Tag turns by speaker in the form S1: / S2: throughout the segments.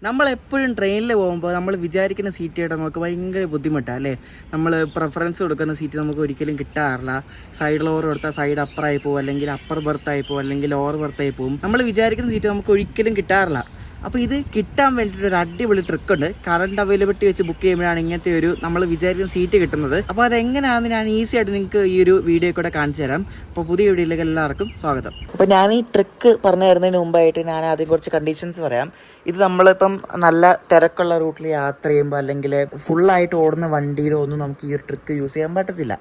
S1: നമ്മളെപ്പോഴും ട്രെയിനിൽ പോകുമ്പോൾ നമ്മൾ വിചാരിക്കുന്ന സീറ്റ് കേട്ടാൽ നമുക്ക് ഭയങ്കര ബുദ്ധിമുട്ടാണ് അല്ലേ. നമ്മൾ പ്രിഫറൻസ് കൊടുക്കുന്ന സീറ്റ് നമുക്ക് ഒരിക്കലും കിട്ടാറില്ല. സൈഡ് ലോവർ കൊടുത്താൽ സൈഡ് അപ്പറായി പോകും, അല്ലെങ്കിൽ അപ്പർ ബർത്തായി പോകും, അല്ലെങ്കിൽ ലോവർ ബർത്തായി പോകും. നമ്മൾ വിചാരിക്കുന്ന സീറ്റ് നമുക്ക് ഒരിക്കലും കിട്ടാറില്ല. അപ്പോൾ ഇത് കിട്ടാൻ വേണ്ടിയിട്ട് ഒരു അടിപൊളി ട്രിക്കുണ്ട്. കറണ്ട് അവൈലബിലിറ്റി വെച്ച് ബുക്ക് ചെയ്യുമ്പോഴാണ് ഇങ്ങനത്തെ ഒരു നമ്മൾ വിചാരിക്കുന്ന സീറ്റ് കിട്ടുന്നത്. അപ്പോൾ അതെങ്ങനെയാണെന്ന് ഞാൻ ഈസി ആയിട്ട് നിങ്ങൾക്ക് ഈ ഒരു വീഡിയോ കൂടെ കാണിച്ചു തരാം. അപ്പോൾ പുതിയ വീഡിയോയിലേക്ക് എല്ലാവർക്കും സ്വാഗതം. അപ്പോൾ ഞാൻ ഈ ട്രിക്ക് പറഞ്ഞു തരുന്നതിന് മുമ്പായിട്ട് ഞാൻ ആദ്യം കുറച്ച് കണ്ടീഷൻസ് പറയാം. ഇത് നമ്മളിപ്പം നല്ല തിരക്കുള്ള റൂട്ടിൽ യാത്ര ചെയ്യുമ്പോൾ അല്ലെങ്കിൽ ഫുള്ളായിട്ട് ഓടുന്ന വണ്ടിയിലോ ഒന്നും നമുക്ക് ഈ ഒരു ട്രിക്ക് യൂസ് ചെയ്യാൻ പറ്റത്തില്ല.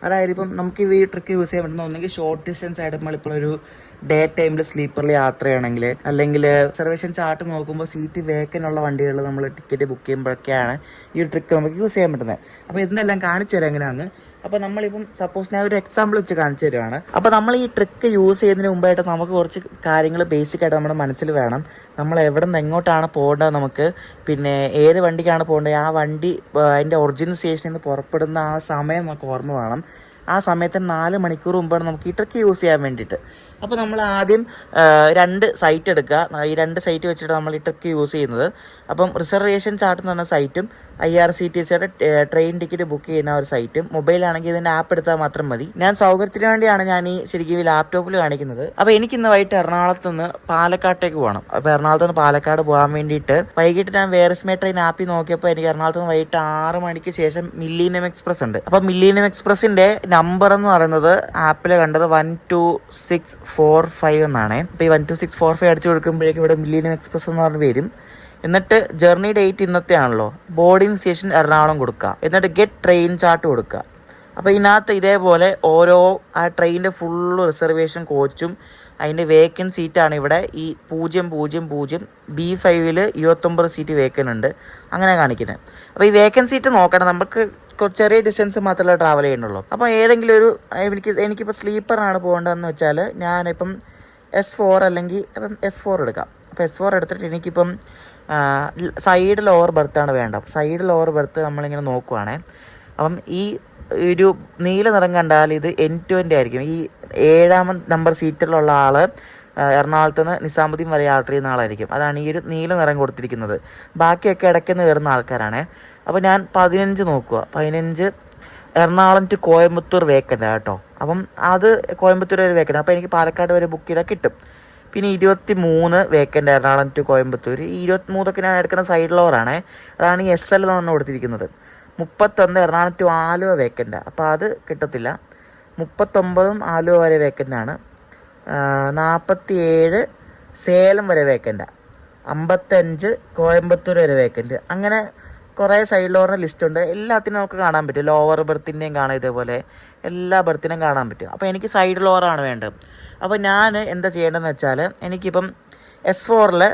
S1: അതായത് ഇപ്പം നമുക്ക് ഈ ട്രിക്ക് യൂസ് ചെയ്യാൻ പറ്റുന്ന ഒന്നെങ്കിൽ ഷോർട്ട് ഡിസ്റ്റൻസ് ആയിട്ട് നമ്മളിപ്പോൾ ഒരു ഡേ ടൈമിൽ സ്ലീപ്പറിൽ യാത്ര ചെയ്യണമെങ്കിൽ, അല്ലെങ്കിൽ റിസർവേഷൻ ചാർട്ട് നോക്കുമ്പോൾ സീറ്റ് വേക്കനുള്ള വണ്ടികൾ നമ്മൾ ടിക്കറ്റ് ബുക്ക് ചെയ്യുമ്പോഴൊക്കെയാണ് ഈ ഒരു ട്രിക്ക് നമുക്ക് യൂസ് ചെയ്യാൻ പറ്റുന്നത്. അപ്പോൾ ഇതെല്ലാം കാണിച്ചു തരാം എങ്ങനെയാണെന്ന്. അപ്പോൾ നമ്മളിപ്പം സപ്പോസ് ഞാൻ ഒരു എക്സാമ്പിൾ വെച്ച് കാണിച്ചു തരുവാണ്. അപ്പോൾ നമ്മൾ ഈ ട്രിക്ക് യൂസ് ചെയ്യുന്നതിന് മുമ്പായിട്ട് നമുക്ക് കുറച്ച് കാര്യങ്ങൾ ബേസിക് ആയിട്ട് നമ്മുടെ മനസ്സിൽ വേണം. നമ്മൾ എവിടെ നിന്ന് എങ്ങോട്ടാണ് പോകേണ്ടത്, നമുക്ക് പിന്നെ ഏത് വണ്ടിക്കാണ് പോകേണ്ടത്, ആ വണ്ടി അതിൻ്റെ ഒറിജിനൽ സ്റ്റേഷനിൽ നിന്ന് പുറപ്പെടുന്ന ആ സമയം നമുക്ക് ഓർമ്മ വേണം. ആ സമയത്ത് 4 മണിക്കൂർ മുമ്പാണ് നമുക്ക് ഈ ട്രിക്ക് യൂസ് ചെയ്യാൻ വേണ്ടിയിട്ട്. അപ്പോൾ നമ്മൾ ആദ്യം 2 സൈറ്റ് എടുക്കുക. ഈ 2 സൈറ്റ് വെച്ചിട്ട് നമ്മൾ ഈ ട്രിക്ക് യൂസ് ചെയ്യുന്നത്. അപ്പം റിസർവേഷൻ ചാർട്ട് എന്ന് പറഞ്ഞ സൈറ്റും IRCTCയുടെ ട്രെയിൻ ടിക്കറ്റ് ബുക്ക് ചെയ്യുന്ന ഒരു സൈറ്റും, മൊബൈലാണെങ്കിൽ ഇതിൻ്റെ ആപ്പ് എടുത്താൽ മാത്രം മതി. ഞാൻ സൗകര്യത്തിന് വേണ്ടിയാണ് ഞാൻ ഈ ശരിക്കും ഈ ലാപ്ടോപ്പിൽ കാണിക്കുന്നത്. അപ്പോൾ എനിക്കിന്ന് വൈകിട്ട് എറണാകുളത്ത് നിന്ന് പാലക്കാട്ടേക്ക് പോകണം. അപ്പോൾ എറണാകുളത്ത് നിന്ന് പാലക്കാട് പോകാൻ വേണ്ടിയിട്ട് വൈകിട്ട് ഞാൻ വേറസ്മേ ട്രെയിൻ ആപ്പിൽ നോക്കിയപ്പോൾ എനിക്ക് എറണാകുളത്ത് നിന്ന് വൈകിട്ട് 6 മണിക്ക് ശേഷം മില്ലേനിയം എക്സ്പ്രസ് ഉണ്ട്. അപ്പോൾ മില്ലേനിയം എക്സ്പ്രസിൻ്റെ നമ്പർ എന്ന് പറയുന്നത് ആപ്പിൽ കണ്ടത് 12645 എന്നാണ്. അപ്പോൾ ഈ 12645 അടിച്ചു കൊടുക്കുമ്പോഴേക്കും ഇവിടെ മില്ലേനിയം എക്സ്പ്രസ് എന്ന് പറഞ്ഞ് വരും. എന്നിട്ട് ജേർണി ഡേറ്റ് ഇന്നത്തെ ആണല്ലോ, ബോർഡിംഗ് സ്റ്റേഷൻ എറണാകുളം കൊടുക്കുക. എന്നിട്ട് ഗെറ്റ് ട്രെയിൻ ചാർട്ട് കൊടുക്കുക. അപ്പോൾ ഇതിനകത്ത് ഇതേപോലെ ഓരോ ആ ട്രെയിനിൻ്റെ ഫുള്ള് റിസർവേഷൻ കോച്ചും അതിൻ്റെ വേക്കൻറ്റ് സീറ്റാണ് ഇവിടെ ഈ 000 B5 29 സീറ്റ് വേക്കൻ്റ് ഉണ്ട് അങ്ങനെ കാണിക്കുന്നത്. അപ്പോൾ ഈ വേക്കൻറ്റ് സീറ്റ് നോക്കണം. നമുക്ക് ചെറിയ ഡിസ്റ്റൻസ് മാത്രമേ ട്രാവൽ ചെയ്യുന്നുള്ളൂ. അപ്പോൾ ഏതെങ്കിലും ഒരു എനിക്കിപ്പോൾ സ്ലീപ്പറാണ് പോകേണ്ടതെന്ന് വെച്ചാൽ ഞാനിപ്പം S4 അല്ലെങ്കിൽ അപ്പം S4 എടുക്കാം. അപ്പോൾ S4 എടുത്തിട്ട് എനിക്കിപ്പം സൈഡ് ലോവർ ബർത്താണ് വേണ്ടത്. അപ്പോൾ സൈഡ് ലോവർ ബർത്ത് നമ്മളിങ്ങനെ നോക്കുവാണേ. അപ്പം ഈ ഒരു നീല നിറം കണ്ടാൽ ഇത് N20 ആയിരിക്കും. ഈ 7ാം നമ്പർ സീറ്റിലുള്ള ആൾ എറണാകുളത്ത് നിന്ന് നിസാമുദ്ദീൻ വരെ യാത്ര ചെയ്യുന്ന ആളായിരിക്കും. അതാണ് ഈ ഒരു നീല നിറം കൊടുത്തിരിക്കുന്നത്. ബാക്കിയൊക്കെ ഇടയ്ക്കുന്ന് കയറുന്ന ആൾക്കാരാണ്. അപ്പോൾ ഞാൻ 15 നോക്കുക. 15 എറണാകുളം ടു കോയമ്പത്തൂർ വേക്കൻ്റ് കേട്ടോ. അപ്പം അത് കോയമ്പത്തൂർ വരെ വേക്കൻ്റ്. അപ്പോൾ എനിക്ക് പാലക്കാട് വരെ ബുക്ക് ചെയ്താൽ കിട്ടും. പിന്നെ 23 വേക്കൻ്റ് എറണാകുളം ടു കോയമ്പത്തൂർ. ഈ 23 ഞാൻ എടുക്കുന്ന സൈഡ് ലോവറാണ്. അതാണ് ഈ SL എന്ന് കൊടുത്തിരിക്കുന്നത്. 31 എറണാകുളം ടു ആലുവ വേക്കൻ്റ്. അപ്പോൾ അത് കിട്ടത്തില്ല. 39 ആലുവ വരെ വേക്കൻ്റാണ്. 47 സേലം വരെ വേക്കൻ്റ്. 55 കോയമ്പത്തൂർ വരെ വേക്കൻ്റ്. അങ്ങനെ കുറേ സൈഡ് ലോവറിൻ്റെ ലിസ്റ്റുണ്ട്. എല്ലാത്തിനും നമുക്ക് കാണാൻ പറ്റും. ലോവർ ബർത്തിൻ്റെയും കാണാം, ഇതേപോലെ എല്ലാ ബർത്തിനും കാണാൻ പറ്റും. അപ്പോൾ എനിക്ക് സൈഡ് ലോവറാണ് വേണ്ടത്. അപ്പോൾ ഞാൻ എന്താ ചെയ്യേണ്ടതെന്ന് വെച്ചാൽ എനിക്കിപ്പം S4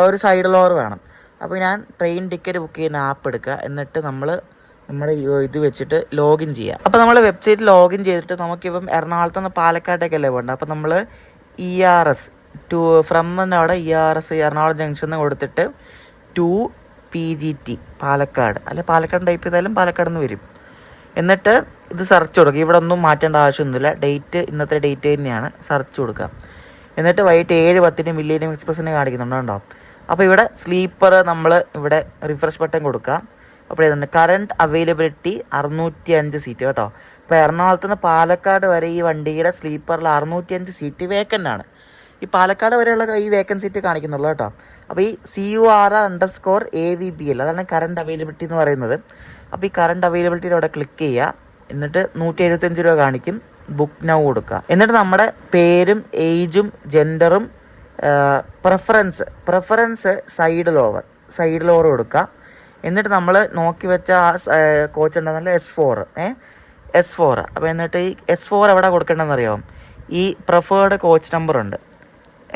S1: ഒരു സൈഡ് ലോവർ വേണം. അപ്പോൾ ഞാൻ ട്രെയിൻ ടിക്കറ്റ് ബുക്ക് ചെയ്യുന്ന ആപ്പ് എടുക്കുക. എന്നിട്ട് നമ്മുടെ ഇത് വെച്ചിട്ട് ലോഗിൻ ചെയ്യുക. അപ്പോൾ നമ്മൾ വെബ്സൈറ്റ് ലോഗിൻ ചെയ്തിട്ട് നമുക്കിപ്പം എറണാകുളത്ത് നിന്ന് പാലക്കാട്ടേക്കല്ലേ പോകേണ്ടത്. അപ്പോൾ നമ്മൾ ERS ഫ്രം എന്നവിടെ ERS എറണാകുളം ജംഗ്ഷനിൽ കൊടുത്തിട്ട് ടു PGT പാലക്കാട്, അല്ലെ പാലക്കാട് ടൈപ്പ് ചെയ്താലും പാലക്കാട് നിന്ന് വരും. എന്നിട്ട് ഇത് സെർച്ച് കൊടുക്കുക. ഇവിടെ ഒന്നും മാറ്റേണ്ട ആവശ്യമൊന്നുമില്ല. ഡേറ്റ് ഇന്നത്തെ ഡേറ്റ് തന്നെയാണ്. സെർച്ച് കൊടുക്കുക. എന്നിട്ട് വൈകിട്ട് 7:10 മില്ലേനിയം എക്സ്പ്രസ്സിനെ കാണിക്കുന്നുണ്ടോ. അപ്പോൾ ഇവിടെ സ്ലീപ്പർ നമ്മൾ ഇവിടെ റിഫ്രഷ് ബട്ടൺ കൊടുക്കുക. അപ്പോൾ ഇതുണ്ട് കറണ്ട് അവൈലബിലിറ്റി 605 സീറ്റ് കേട്ടോ. അപ്പോൾ എറണാകുളത്ത് നിന്ന് പാലക്കാട് വരെ ഈ വണ്ടിയുടെ സ്ലീപ്പറിൽ 605 സീറ്റ് വേക്കൻ്റ് ആണ്. ഈ പാലക്കാട് വരെയുള്ള ഈ വേക്കൻറ്റ് സീറ്റ് കാണിക്കുന്നുള്ളൂ കേട്ടോ. അപ്പോൾ ഈ CUR_AVBL അതാണ് കറണ്ട് അവൈലബിലിറ്റി എന്ന് പറയുന്നത്. അപ്പോൾ ഈ കറണ്ട് അവൈലബിലിറ്റിയുടെ അവിടെ ക്ലിക്ക് ചെയ്യുക. എന്നിട്ട് 175 രൂപ കാണിക്കും. ബുക്ക് നൗ കൊടുക്കുക. എന്നിട്ട് നമ്മുടെ പേരും ഏജും ജെൻഡറും പ്രിഫറൻസ് സൈഡ് ലോവർ കൊടുക്കുക. എന്നിട്ട് നമ്മൾ നോക്കി വെച്ച ആ കോച്ച് ഉണ്ടെന്നല്ല S4. അപ്പോൾ എന്നിട്ട് ഈ S4 എവിടെ കൊടുക്കേണ്ടതെന്ന് അറിയാമോ? ഈ പ്രിഫേർഡ് കോച്ച് നമ്പർ ഉണ്ട്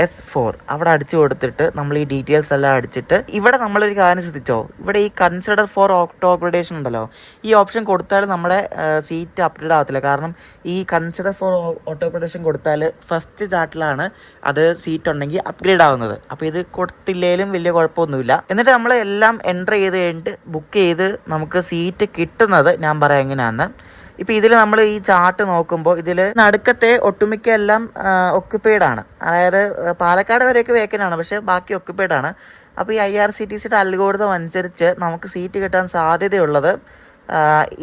S1: S4 അവിടെ അടിച്ചു കൊടുത്തിട്ട് നമ്മൾ ഈ ഡീറ്റെയിൽസ് എല്ലാം അടിച്ചിട്ട് ഇവിടെ നമ്മളൊരു കാര്യം ശ്രദ്ധിച്ചോ, ഇവിടെ ഈ കൺസിഡർ ഫോർ ഓട്ടോ അപ്ഗ്രേഡേഷൻ ഉണ്ടല്ലോ, ഈ ഓപ്ഷൻ കൊടുത്താൽ നമ്മുടെ സീറ്റ് അപ്ഗ്രേഡ് ആകത്തില്ല. കാരണം ഈ കൺസിഡർ ഫോർ ഓട്ടോ അപ്ഗ്രേഡേഷൻ കൊടുത്താൽ ഫസ്റ്റ് ചാർട്ടിലാണ് അത് സീറ്റ് ഉണ്ടെങ്കിൽ അപ്ഗ്രേഡ് ആവുന്നത്. അപ്പോൾ ഇത് കൊടുത്തില്ലേലും വലിയ കുഴപ്പമൊന്നുമില്ല. എന്നിട്ട് നമ്മൾ എല്ലാം എൻ്റർ ചെയ്ത് കഴിഞ്ഞിട്ട് ബുക്ക് ചെയ്ത് നമുക്ക് സീറ്റ് കിട്ടുന്നത് ഞാൻ പറയാം എങ്ങനെയാണെന്ന്. ഇപ്പോൾ ഇതിൽ നമ്മൾ ഈ ചാർട്ട് നോക്കുമ്പോൾ ഇതിൽ നടുക്കത്തെ ഒട്ടുമിക്ക എല്ലാം ഒക്യുപ്പൈഡ് ആണ്. അതായത് പാലക്കാട് വരെയൊക്കെ വേക്കൻ്റ് ആണ്, പക്ഷേ ബാക്കി ഒക്യുപ്പൈഡ് ആണ്.
S2: അപ്പോൾ ഈ IRCTCയുടെ അൽഗോരിതം അനുസരിച്ച് നമുക്ക് സീറ്റ് കിട്ടാൻ സാധ്യതയുള്ളത്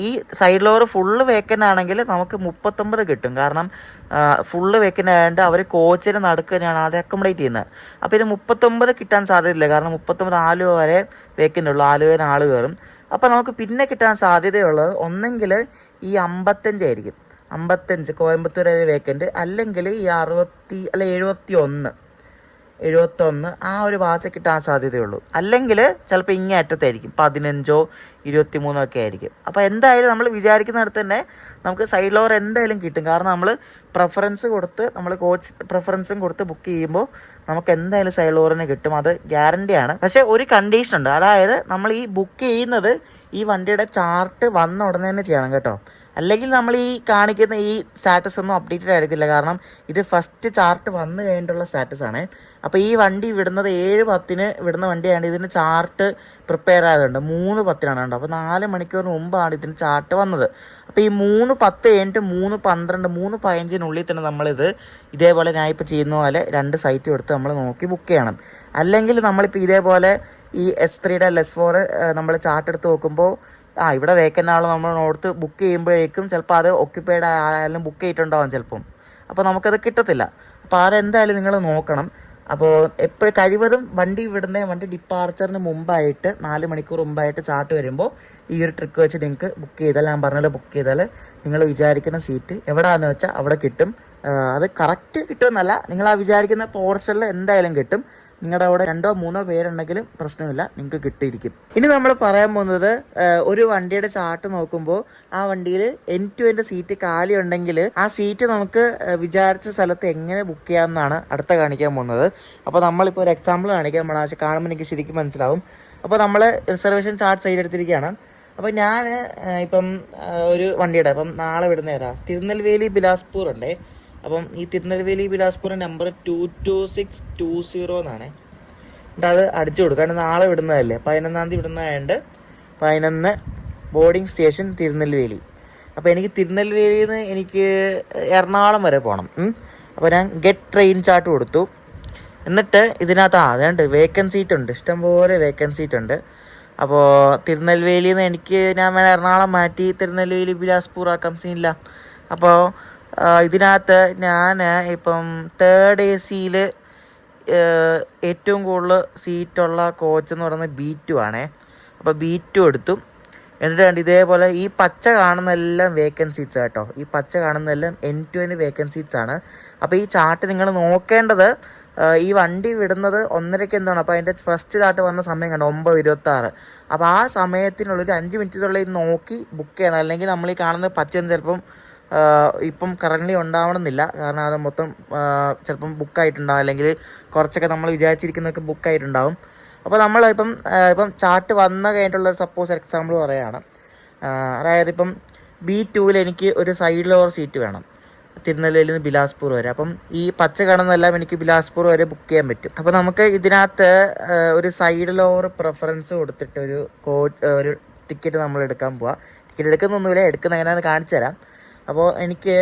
S2: ഈ സൈഡ് ലോവർ ഫുള്ള് വേക്കൻ്റ് ആണെങ്കിൽ നമുക്ക് 39 കിട്ടും. കാരണം ഫുള്ള് വേക്കൻ്റ് ആയതുകൊണ്ട് അവർ കോച്ചിന് നടുക്ക് തന്നെയാണ് ആദ്യം അക്കോമഡേറ്റ് ചെയ്യുന്നത്. അപ്പോൾ ഇത് 39 കിട്ടാൻ സാധ്യതയില്ല. കാരണം 39 ആലുവ വരെ വേക്കൻ്റ് ഉള്ളൂ, ആലുവയിൽ ആൾ കയറും. അപ്പോൾ നമുക്ക് പിന്നെ കിട്ടാൻ സാധ്യതയുള്ളത് ഒന്നെങ്കിൽ ഈ 55 ആയിരിക്കും, 55 കോയമ്പത്തൂർ വരെ വേക്കൻ്റ്, അല്ലെങ്കിൽ ഈ 71 ആ ഒരു ഭാഗത്ത് കിട്ടാൻ സാധ്യതയുള്ളൂ. അല്ലെങ്കിൽ ചിലപ്പോൾ ഇങ്ങേ അറ്റത്തായിരിക്കും 15 23 ഒക്കെ ആയിരിക്കും. അപ്പോൾ എന്തായാലും നമ്മൾ വിചാരിക്കുന്നിടത്ത് തന്നെ നമുക്ക് സൈഡ് ലോവർ എന്തായാലും കിട്ടും. കാരണം നമ്മൾ നമ്മൾ കോച്ച് പ്രിഫറൻസും കൊടുത്ത് ബുക്ക് ചെയ്യുമ്പോൾ നമുക്ക് എന്തായാലും സൈഡ് ലോവറിന് കിട്ടും, അത് ഗ്യാരണ്ടിയാണ്. പക്ഷേ ഒരു കണ്ടീഷൻ ഉണ്ട്, അതായത് നമ്മൾ ഈ ബുക്ക് ചെയ്യുന്നത് ഈ വണ്ടിയുടെ ചാർട്ട് വന്ന ഉടനെ തന്നെ ചെയ്യണം കേട്ടോ. അല്ലെങ്കിൽ നമ്മൾ ഈ കാണിക്കുന്ന ഈ സ്റ്റാറ്റസ് ഒന്നും അപ്ഡേറ്റഡ് ആയിരിക്കില്ല. കാരണം ഇത് ഫസ്റ്റ് ചാർട്ട് വന്നു കഴിഞ്ഞിട്ടുള്ള സ്റ്റാറ്റസ് ആണ്. അപ്പോൾ ഈ വണ്ടി വിടുന്നത് 7:10 വിടുന്ന വണ്ടിയാണ്. ഇതിന് ചാർട്ട് പ്രിപ്പയർ ആയതുകൊണ്ട് 3:10 കേട്ടോ. അപ്പോൾ 4 മണിക്കൂറിന് മുമ്പാണ് ഇതിന് ചാർട്ട് വന്നത്. അപ്പോൾ ഈ 3:10 കഴിഞ്ഞിട്ട് 3:12 3:15 തന്നെ നമ്മളിത് ഇതേപോലെ ഞാൻ ഇപ്പോൾ ചെയ്യുന്ന പോലെ 2 സൈറ്റ് എടുത്ത് നമ്മൾ നോക്കി ബുക്ക് ചെയ്യണം. അല്ലെങ്കിൽ നമ്മളിപ്പോൾ ഇതേപോലെ ഈ S3യുടെ S4 നമ്മൾ ചാർട്ട് എടുത്ത് നോക്കുമ്പോൾ ഇവിടെ വേക്കൻ്റ് ആൾ നമ്മൾ ഓർത്ത് ബുക്ക് ചെയ്യുമ്പോഴേക്കും ചിലപ്പോൾ അത് ഒക്യുപ്പൈഡ് ആയാലും ബുക്ക് ചെയ്തിട്ടുണ്ടാവും ചിലപ്പം. അപ്പോൾ നമുക്കത് കിട്ടത്തില്ല. അപ്പോൾ അതെന്തായാലും നിങ്ങൾ നോക്കണം. അപ്പോൾ എപ്പോഴും കഴിവതും വണ്ടി ഡിപ്പാർച്ചറിന് മുമ്പായിട്ട് 4 മണിക്കൂർ മുമ്പായിട്ട് ചാർട്ട് വരുമ്പോൾ ഈ ഒരു ട്രിക്ക് വെച്ച് നിങ്ങൾക്ക് ബുക്ക് ചെയ്താൽ, ഞാൻ പറഞ്ഞാൽ ബുക്ക് ചെയ്താൽ നിങ്ങൾ വിചാരിക്കുന്ന സീറ്റ് എവിടെയാണെന്ന് വെച്ചാൽ അവിടെ കിട്ടും. അത് കറക്റ്റ് കിട്ടുമെന്നല്ല, നിങ്ങൾ ആ വിചാരിക്കുന്ന പോർഷനിൽ എന്തായാലും കിട്ടും. നിങ്ങളുടെ അവിടെ 2 3 പേരുണ്ടെങ്കിലും പ്രശ്നമില്ല, നിങ്ങൾക്ക് കിട്ടിയിരിക്കും. ഇനി നമ്മൾ പറയാൻ പോകുന്നത്, ഒരു വണ്ടിയുടെ ചാർട്ട് നോക്കുമ്പോൾ ആ വണ്ടിയിൽ end to end സീറ്റ് കാലി ഉണ്ടെങ്കിൽ ആ സീറ്റ് നമുക്ക് വിചാരിച്ച സ്ഥലത്ത് എങ്ങനെ ബുക്ക് ചെയ്യാമെന്നാണ് അടുത്ത കാണിക്കാൻ പോകുന്നത്. അപ്പോൾ നമ്മളിപ്പോൾ ഒരു എക്സാമ്പിൾ കാണിക്കാം, നമ്മൾ കാണുമ്പോൾ എനിക്ക് ശരിക്കും മനസ്സിലാവും. അപ്പോൾ നമ്മൾ റിസർവേഷൻ ചാർട്ട് സൈഡ് എടുത്തിരിക്കുകയാണ്. അപ്പോൾ ഞാൻ ഇപ്പം ഒരു വണ്ടിയുടെ ഇപ്പം നാളെ വിടുന്ന തിരുനെൽവേലി ബിലാസ്പൂർ ഉണ്ടേ. അപ്പം ഈ തിരുനെൽവേലി ബിലാസ്പൂർ നമ്പർ 22620 എന്നാണ്. എന്നിട്ട് അത് അടിച്ചു കൊടുക്കുക. കാരണം നാളെ വിടുന്നതല്ലേ, 11-ാം തീയതി വിടുന്നതായതുകൊണ്ട് 11 ബോർഡിംഗ് സ്റ്റേഷൻ തിരുനെൽവേലി. അപ്പോൾ എനിക്ക് തിരുനെൽവേലിയിൽ നിന്ന് എനിക്ക് എറണാകുളം വരെ പോകണം. അപ്പോൾ ഞാൻ ഗെറ്റ് ട്രെയിൻ ചാർട്ട് കൊടുത്തു. എന്നിട്ട് ഇതിനകത്ത് അതുകൊണ്ട് വേക്കൻറ്റ് സീറ്റ് ഉണ്ട്, ഇഷ്ടംപോലെ വേക്കൻറ്റ് സീറ്റ് ഉണ്ട്. അപ്പോൾ തിരുനെൽവേലിയിൽ നിന്ന് എനിക്ക് ഞാൻ വേണം എറണാകുളം മാറ്റി തിരുനെൽവേലി ബിലാസ്പൂർ ആക്കാം, സീനില്ല. അപ്പോൾ ഇതിനകത്ത് ഞാൻ ഇപ്പം 3rd AC ഏറ്റവും കൂടുതൽ സീറ്റുള്ള കോച്ച് എന്ന് പറയുന്നത് B2 ആണേ. അപ്പോൾ B2 എടുത്തു. എന്നിട്ട് കണ്ട് ഇതേപോലെ ഈ പച്ച കാണുന്നതെല്ലാം വേക്കൻറ്റ് സീറ്റ്സ് കേട്ടോ. ഈ പച്ച കാണുന്നതെല്ലാം end to end vacant seats ആണ്. അപ്പോൾ ഈ ചാർട്ട് നിങ്ങൾ നോക്കേണ്ടത്, ഈ വണ്ടി വിടുന്നത് 1:30 എന്താണ്. അപ്പോൾ അതിൻ്റെ ഫസ്റ്റ് ചാർട്ട് വന്ന സമയം കണ്ടോ 9:26. അപ്പോൾ ആ സമയത്തിനുള്ളൊരു 5 മിനിറ്റിനുള്ളിൽ നോക്കി ബുക്ക് ചെയ്യണം. അല്ലെങ്കിൽ നമ്മൾ ഈ കാണുന്ന പച്ചയൊന്നും ചിലപ്പം ഇപ്പം കറൻ്റ് ഉണ്ടാവണമെന്നില്ല. കാരണം അത് മൊത്തം ചിലപ്പം ബുക്കായിട്ടുണ്ടാവും, അല്ലെങ്കിൽ കുറച്ചൊക്കെ നമ്മൾ വിചാരിച്ചിരിക്കുന്നതൊക്കെ ബുക്കായിട്ടുണ്ടാവും. അപ്പോൾ നമ്മൾ ഇപ്പം ചാർട്ട് വന്ന കഴിഞ്ഞിട്ടുള്ള സപ്പോസ് എക്സാമ്പിൾ പറയുകയാണ്. അതായത് ഇപ്പം B2 എനിക്ക് ഒരു സൈഡ് ലോവർ സീറ്റ് വേണം തിരുനെല്ലിയിൽ നിന്ന് ബിലാസ്പൂർ വരെ. അപ്പം ഈ പച്ച കാണുന്നതെല്ലാം എനിക്ക് ബിലാസ്പൂർ വരെ ബുക്ക് ചെയ്യാൻ പറ്റും. അപ്പോൾ നമുക്ക് ഇതിനകത്ത് ഒരു സൈഡ് ലോവർ പ്രിഫറൻസ് കൊടുത്തിട്ട് ഒരു ടിക്കറ്റ് നമ്മൾ എടുക്കാൻ പോവാം. ടിക്കറ്റ് എടുക്കുന്നൊന്നുമില്ല, എടുക്കുന്ന എങ്ങനെയാണെന്ന് കാണിച്ചു തരാം. അപ്പോൾ എനിക്ക്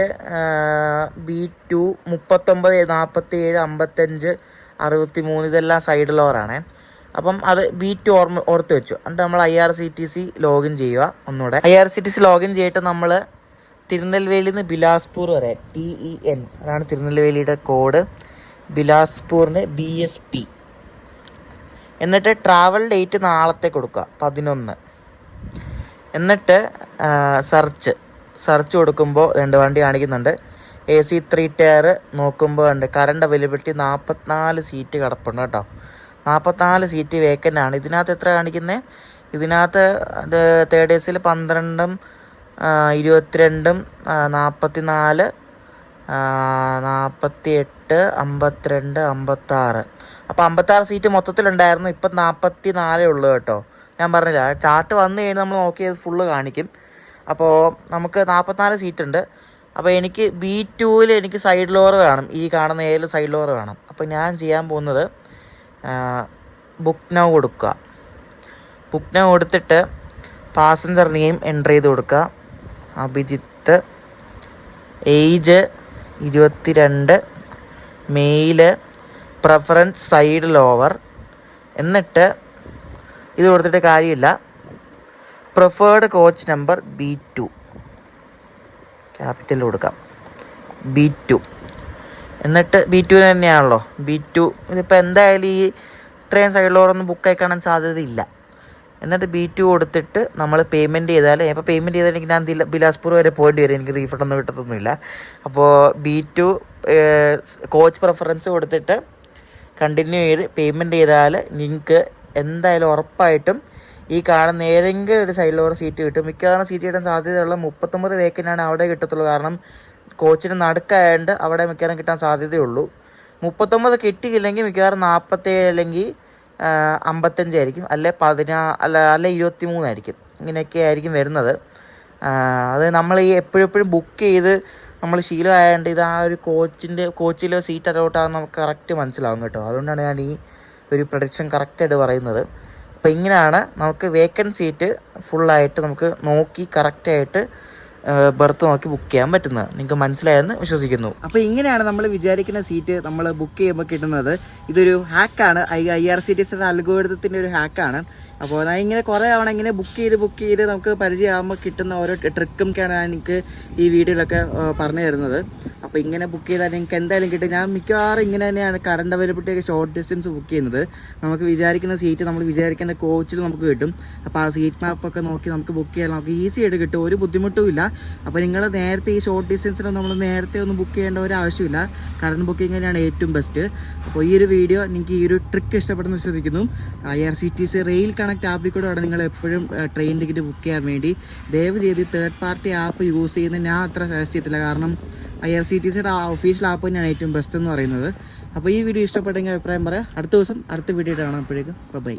S2: B2 39 47 55 63 ഇതെല്ലാം സൈഡ് ലോവറാണേ. അപ്പം അത് B2 ഓർത്ത് വെച്ചു. എന്നിട്ട് നമ്മൾ IRCTC ലോഗിൻ ചെയ്യുക. ഒന്നുകൂടെ IRCTC ലോഗിൻ ചെയ്തിട്ട് നമ്മൾ തിരുനെൽവേലിയിൽ നിന്ന് ബിലാസ്പൂർ വരെ TEN അതാണ് തിരുനെൽവേലിയുടെ കോഡ്. ബിലാസ്പൂറിന് BSP. എന്നിട്ട് ട്രാവൽ ഡേറ്റ് നാളത്തെ കൊടുക്കുക 11. എന്നിട്ട് സെർച്ച് കൊടുക്കുമ്പോൾ 2 വണ്ടി കാണിക്കുന്നുണ്ട്. AC 3 ടയർ നോക്കുമ്പോൾ ഉണ്ട് കറണ്ട് അവൈലബിലിറ്റി 44 സീറ്റ് കിടപ്പുണ്ട് കേട്ടോ. 44 സീറ്റ് വേക്കൻ്റ് ആണ്. ഇതിനകത്ത് എത്ര കാണിക്കുന്നത്? ഇതിനകത്ത് 3rd ACയിൽ 12 22 44 48 52 56. അപ്പോൾ 56 സീറ്റ് മൊത്തത്തിലുണ്ടായിരുന്നു. ഇപ്പം 44 ഉള്ളൂ കേട്ടോ. ഞാൻ പറഞ്ഞില്ല, ചാർട്ട് വന്നു കഴിഞ്ഞാൽ നമ്മൾ നോക്കിയത് ഫുള്ള് കാണിക്കും. അപ്പോൾ നമുക്ക് 44 സീറ്റ് ഉണ്ട്. അപ്പോൾ എനിക്ക് B2 എനിക്ക് സൈഡ് ലോവർ വേണം, ഈ കാണുന്ന ഏതിൽ സൈഡ് ലോവർ വേണം. അപ്പോൾ ഞാൻ ചെയ്യാൻ പോകുന്നത് ബുക്ക് നൗ കൊടുക്കുക. ബുക്ക് നൗ കൊടുത്തിട്ട് പാസഞ്ചർ നെയിം എൻ്റർ ചെയ്ത് കൊടുക്കുക. Abhijith, age 22, mail, preference side lower, എന്നിട്ട് ഇത് കൊടുത്തിട്ട് കാര്യമില്ല. Preferred coach number B2 capital കൊടുക്കാം, B2. എന്നിട്ട് B2 തന്നെയാണല്ലോ, B2. ഇതിപ്പോൾ എന്തായാലും ഈ ഇത്രയും സൈഡ് ലോറൊന്നും ബുക്കായി കാണാൻ സാധ്യതയില്ല. എന്നിട്ട് B2 കൊടുത്തിട്ട് നമ്മൾ പേയ്മെൻറ്റ് ചെയ്താൽ, ഇപ്പോൾ പേയ്മെൻറ്റ് ചെയ്താൽ ഞാൻ ബിലാസ്പൂർ വരെ പോകേണ്ടി വരും, എനിക്ക് റീഫണ്ട് ഒന്നും കിട്ടത്തൊന്നുമില്ല. അപ്പോൾ B2 കോച്ച് പ്രിഫറൻസ് കൊടുത്തിട്ട് കണ്ടിന്യൂ ചെയ്ത് പേയ്മെൻറ്റ് ചെയ്താൽ നിങ്ങൾക്ക് എന്തായാലും ഉറപ്പായിട്ടും ഈ കാണുന്ന ഏതെങ്കിലും ഒരു സൈഡ് ലോവർ സീറ്റ് കിട്ടും. മിക്കവാറും സീറ്റ് കിട്ടാൻ സാധ്യതയുള്ള 39 വേക്കൻ്റാണ് അവിടെ കിട്ടത്തുള്ളൂ. കാരണം കോച്ചിന് നടുക്കായതുകൊണ്ട് അവിടെ മിക്കവാറും കിട്ടാൻ സാധ്യതയുള്ളൂ. 39 കിട്ടിയില്ലെങ്കിൽ മിക്കവാറും 47 അല്ലെങ്കിൽ 55 ആയിരിക്കും, അല്ലെ 23 ആയിരിക്കും. ഇങ്ങനെയൊക്കെ ആയിരിക്കും വരുന്നത്. അത് നമ്മൾ ഈ എപ്പോഴും ബുക്ക് ചെയ്ത് നമ്മൾ ശീലമായതുകൊണ്ട് ഇത് ആ ഒരു കോച്ചിലെ സീറ്റ് അലോട്ടാകുന്ന നമുക്ക് കറക്റ്റ് മനസ്സിലാവും കേട്ടോ. അതുകൊണ്ടാണ് ഞാൻ ഈ ഒരു പ്രൊഡിക്ഷൻ കറക്റ്റായിട്ട് പറയുന്നത്. അപ്പോൾ ഇങ്ങനെയാണ് നമുക്ക് വേക്കൻറ്റ് സീറ്റ് ഫുള്ളായിട്ട് നമുക്ക് നോക്കി കറക്റ്റായിട്ട് ബർത്ത് നോക്കി ബുക്ക് ചെയ്യാൻ പറ്റുന്നത്. നിങ്ങൾക്ക് മനസ്സിലായെന്ന് വിശ്വസിക്കുന്നു.
S1: അപ്പോൾ ഇങ്ങനെയാണ് നമ്മൾ വിചാരിക്കുന്ന സീറ്റ് നമ്മൾ ബുക്ക് ചെയ്യുമ്പോൾ കിട്ടുന്നത്. ഇതൊരു ഹാക്കാണ്, IRCTCയുടെ അൽഗോരിതത്തിൻ്റെ ഒരു ഹാക്കാണ്. അപ്പോൾ ഞാൻ ഇങ്ങനെ കുറേ തവണ ഇങ്ങനെ ബുക്ക് ചെയ്ത് നമുക്ക് പരിചയമാകുമ്പോൾ കിട്ടുന്ന ഓരോ ട്രിക്കൊക്കെയാണ് ഞാൻ എനിക്ക് ഈ വീഡിയോയിലൊക്കെ പറഞ്ഞു തരുന്നത്. അപ്പോൾ ഇങ്ങനെ ബുക്ക് ചെയ്താൽ നിങ്ങൾക്ക് എന്തായാലും കിട്ടും. ഞാൻ മിക്കവാറും ഇങ്ങനെ തന്നെയാണ് കറണ്ട് അവൈലബിലിറ്റിയൊക്കെ ഷോർട്ട് ഡിസ്റ്റൻസ് ബുക്ക് ചെയ്യുന്നത്. നമുക്ക് വിചാരിക്കുന്ന സീറ്റ് നമ്മൾ വിചാരിക്കുന്ന കോച്ചിൽ നമുക്ക് കിട്ടും. അപ്പോൾ ആ സീറ്റ് മാപ്പൊക്കെ നോക്കി നമുക്ക് ബുക്ക് ചെയ്യാൻ നമുക്ക് ഈസി ആയിട്ട് കിട്ടും, ഒരു ബുദ്ധിമുട്ടും ഇല്ല. അപ്പോൾ നിങ്ങൾ നേരത്തെ ഈ ഷോർട്ട് ഡിസ്റ്റൻസിന് നമ്മൾ നേരത്തെ ഒന്നും ബുക്ക് ചെയ്യേണ്ട ഒരു ആവശ്യമില്ല. കറണ്ട് ബുക്കിംഗ് തന്നെയാണ് ഏറ്റവും ബെസ്റ്റ്. അപ്പോൾ ഈ ഒരു വീഡിയോ നിങ്ങൾക്ക് ഈ ഒരു ട്രിക്ക് ഇഷ്ടപ്പെടുന്ന വിശ്വസിക്കുന്നു. IRCTC റെയിൽ കണക്ട് ആപ്പിൽ കൂടെ ആണ് നിങ്ങൾ എപ്പോഴും ട്രെയിൻ ടിക്കറ്റ് ബുക്ക് ചെയ്യാൻ വേണ്ടി. ദയവ് ചെയ്ത് തേർഡ് പാർട്ടി ആപ്പ് യൂസ് ചെയ്യുന്നത് ഞാൻ അത്ര സജസ്റ്റ് ചെയ്യത്തില്ല. കാരണം IRCTCയുടെ ഒഫീഷ്യൽ ആപ്പ് തന്നെയാണ് ഏറ്റവും ബെസ്റ്റ് എന്ന് പറയുന്നത്. അപ്പോൾ ഈ വീഡിയോ ഇഷ്ടപ്പെട്ടെങ്കിൽ അഭിപ്രായം പറയാം. അടുത്ത ദിവസം അടുത്ത വീഡിയോ കാണാം. അപ്പോഴേക്കും ബൈ.